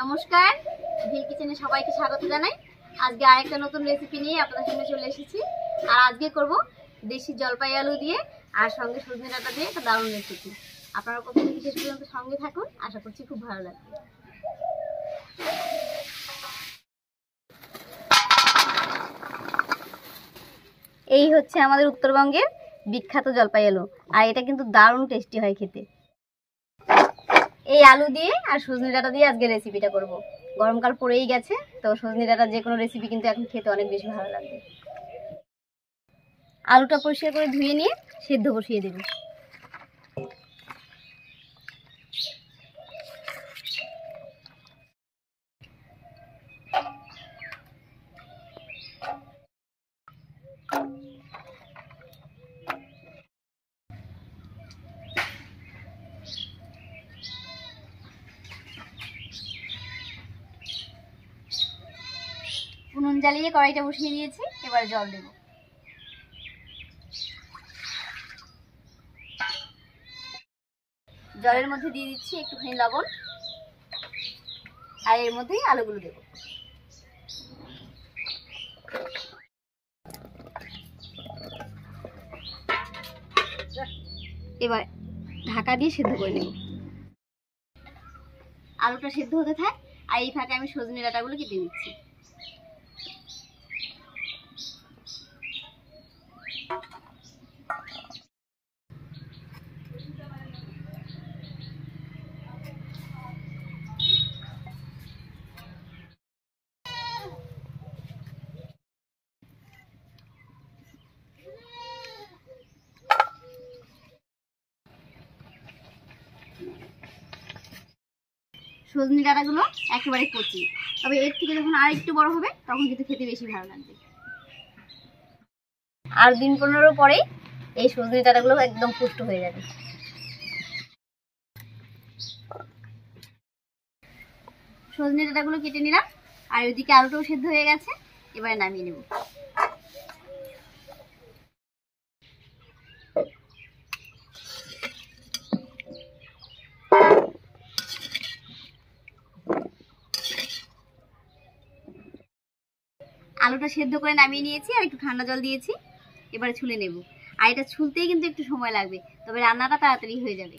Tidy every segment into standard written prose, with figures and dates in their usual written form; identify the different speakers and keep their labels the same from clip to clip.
Speaker 1: নমস্কার, ভিল কিচেনে সবাইকে স্বাগত জানাই। আজকে আরেকটা নতুন রেসিপি নিয়ে আপনাদের সামনে চলে এসেছি। আর আজকে করব দেশি জলপাই আলু দিয়ে আর সঙ্গে সজনে ডাঁটা দিয়ে একটা দারুণ রেসিপি। আপনারা প্রথম থেকে শেষ পর্যন্ত সঙ্গে থাকুন, আশা করছি খুব ভালো লাগবে। এই হচ্ছে আমাদের উত্তরবঙ্গের বিখ্যাত জলপাই আলু, আর এটা কিন্তু দারুণ টেস্টি হয় খেতে। এই আলু দিয়ে আর সজনে ডাঁটা দিয়ে আজকে রেসিপিটা করব। গরমকাল পড়েই গেছে, তো সজনে ডাঁটার যে কোনো রেসিপি কিন্তু এখন খেতে অনেক বেশি ভালো লাগবে। আলুটা পরিষ্কার করে ধুয়ে নিয়ে সেদ্ধ বসিয়ে দেব। উনুন জ্বালিয়ে কড়াইটা বসিয়ে দিয়েছি, এবার জল দেব। জলের মধ্যে দিয়ে দিচ্ছি একটুখানি লবণ, আর এর মধ্যেই আলুগুলো দেব। এবার ঢাকা দিয়ে সেদ্ধ করে নেব। আলুটা সেদ্ধ হতে থাক, আর এই ফাঁকে আমি সজনে ডাঁটাগুলো কেটে নিচ্ছি। সজনে ডাঁটাগুলো একেবারে কচি, তবে এর থেকে যখন আর একটু বড় হবে তখন কিন্তু খেতে বেশি ভালো লাগবে। আর দিন 15 পরেই এই সজনে ডাঁটাগুলো একদম পুষ্ট হয়ে যাবে। সজনে ডাঁটাগুলো কেটে নিলাম, আর ওইদিকে আলুটাও সেদ্ধ হয়ে গেছে। এবারে নামিয়ে নেব। আলুটা সেদ্ধ করে নামিয়ে নিয়েছি, আর একটু ঠান্ডা জল দিয়েছি। এবারে ছুলে নেব। আর এটা ছুলতেই কিন্তু একটু সময় লাগবে, তবে রান্নাটা তাড়াতাড়ি হয়ে যাবে।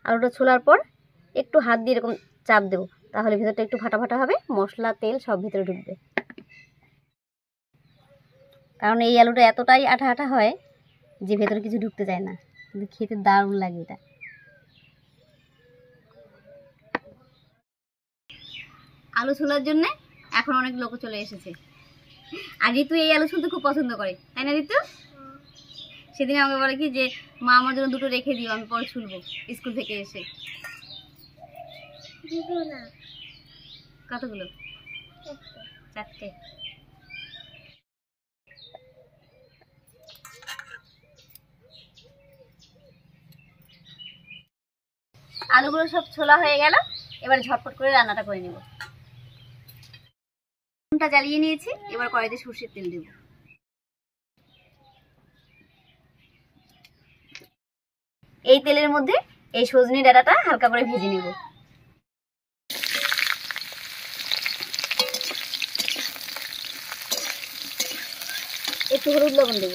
Speaker 1: আলুটা ছোলার পর একটু হাত দিয়ে এরকম চাপ দেবো, তাহলে ভেতরটা একটু ফাটা ফাটা হবে, মশলা তেল সব ভেতরে ঢুকবে। কারণ এই আলুটা এতটাই আঠা আঠা হয় যে ভেতরে কিছু ঢুকতে চায় না, কিন্তু খেতে দারুণ লাগে এটা। আলু ছোলার জন্য এখন অনেক লোক চলে এসেছে। আর ঋতু এই আলু ছুলতে খুব পছন্দ করে, তাই না ঋতু? সেদিন আমাকে বলে কি যে মা আমার জন্য দুটো রেখে দিও, আমি পরে ছুলবো স্কুল থেকে এসে। কতগুলো? 4টে। আলুগুলো সব ছোলা হয়ে গেল, এবার ঝটপট করে রান্নাটা করে নেব। উনুনটা জ্বালিয়ে নিয়েছি, এবার কড়াইতে সরষের তেল দেব। এই তেলের মধ্যে এই সজনে ডাঁটাটা হালকা করে ভেজে নেব। একটু হলুদ লবণ দেব।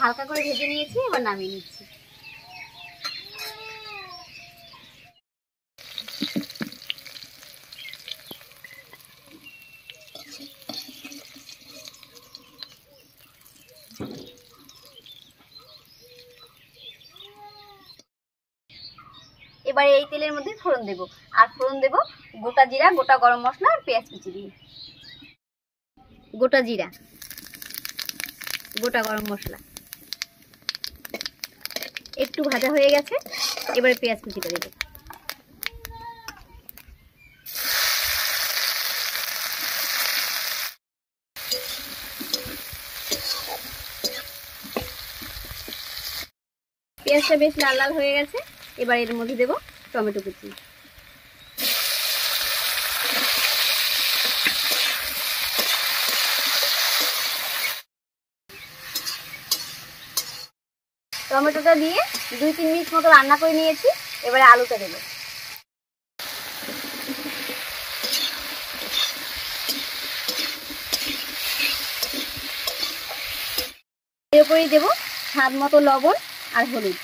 Speaker 1: হালকা করে ভেজে নিয়েছি, এবার নামিয়ে নিচ্ছি। এবারে এই তেলের মধ্যে ফোড়ন দেব, আর ফোড়ন দেব গোটা জিরা, গোটা গরম মশলা আর পেঁয়াজ কুচি দিয়ে। গোটা জিরা, গোটা গরম মশলা একটু ভাজা হয়ে গেছে, এবারে পেঁয়াজ কুচিটা দেব। পেঁয়াজটা বেশ লাল লাল হয়ে গেছে। এবার এর মধ্যে দেব টমেটো কুচি। টমেটোটা দিয়ে 2-3 মিনিট মতো রান্না করে নিয়েছি। এবারে আলুটা দেব। এর উপরেই দেব স্বাদ মতো লবণ আর হলুদ।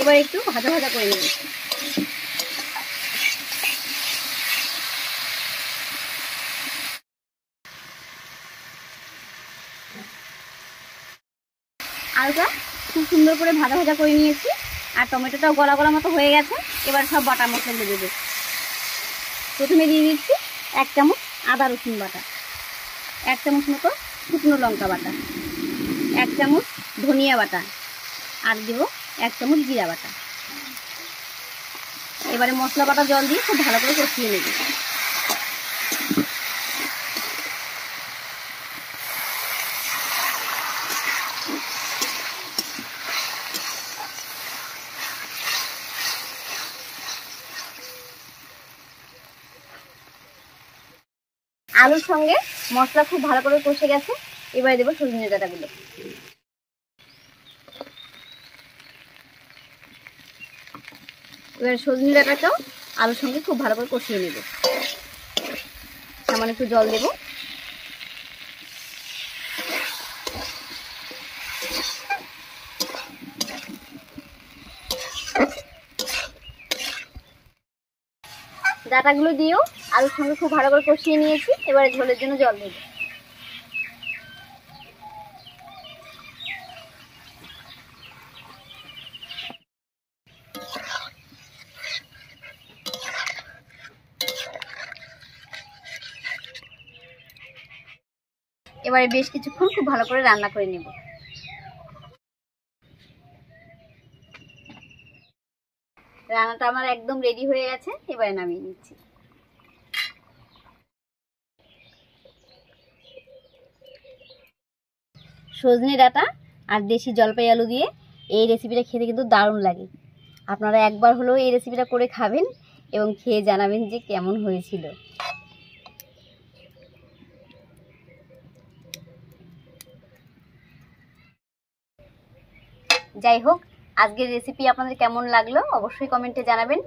Speaker 1: এবার একটু ভাজা ভাজা করে নেব। আলুটা খুব সুন্দর করে ভাজা ভাজা করে নিয়েছি আর টমেটোটাও গলা গলা মতো হয়ে গেছে। এবার সব বাটা মশলা দিয়ে দেবো। প্রথমে দিয়ে দিচ্ছি 1 চামচ আদা রসুন বাটা, 1 চামচ মতো শুকনো লঙ্কা বাটা, 1 চামচ ধনিয়া বাটা আর দেবো 1 চামচ জিরা বাটা। এবারে মশলা বাটা জল দিয়ে খুব ভালো করে কষিয়ে নেব। আলুর সঙ্গে মশলা খুব ভালো করে কষে গেছে। এবারে দেবো সজনে ডাঁটাগুলো। এবার সজনে ডাঁটাটাও আলুর সঙ্গে খুব ভালো করে কষিয়ে নেব। সামান্য একটু জল দেব। ডাঁটাগুলো দিয়েও আলুর সঙ্গে খুব ভালো করে কষিয়ে নিয়েছি। এবারে ঝোলের জন্য জল দেব। এবারে বেশ কিছুক্ষণ খুব ভালো করে রান্না করে নেব। রান্নাটা আমার একদম রেডি হয়ে গেছে। এবারে নামিয়ে নিচ্ছি। সজনে ডাঁটা আর দেশি জলপাই আলু দিয়ে এই রেসিপিটা খেতে কিন্তু দারুণ লাগে। আপনারা একবার হলেও এই রেসিপিটা করে খাবেন এবং খেয়ে জানাবেন যে কেমন হয়েছিল। যাই হোক, আজকের রেসিপি আপনাদের কেমন লাগলো অবশ্যই কমেন্টে জানাবেন।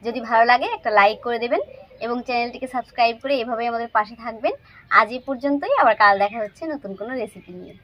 Speaker 1: যদি ভালো লাগে একটা লাইক করে দেবেন এবং চ্যানেলটিকে সাবস্ক্রাইব করে এভাবেই আমাদের পাশে থাকবেন। আজ এই পর্যন্তই। আবার কাল দেখা হচ্ছে নতুন কোনো রেসিপি নিয়ে।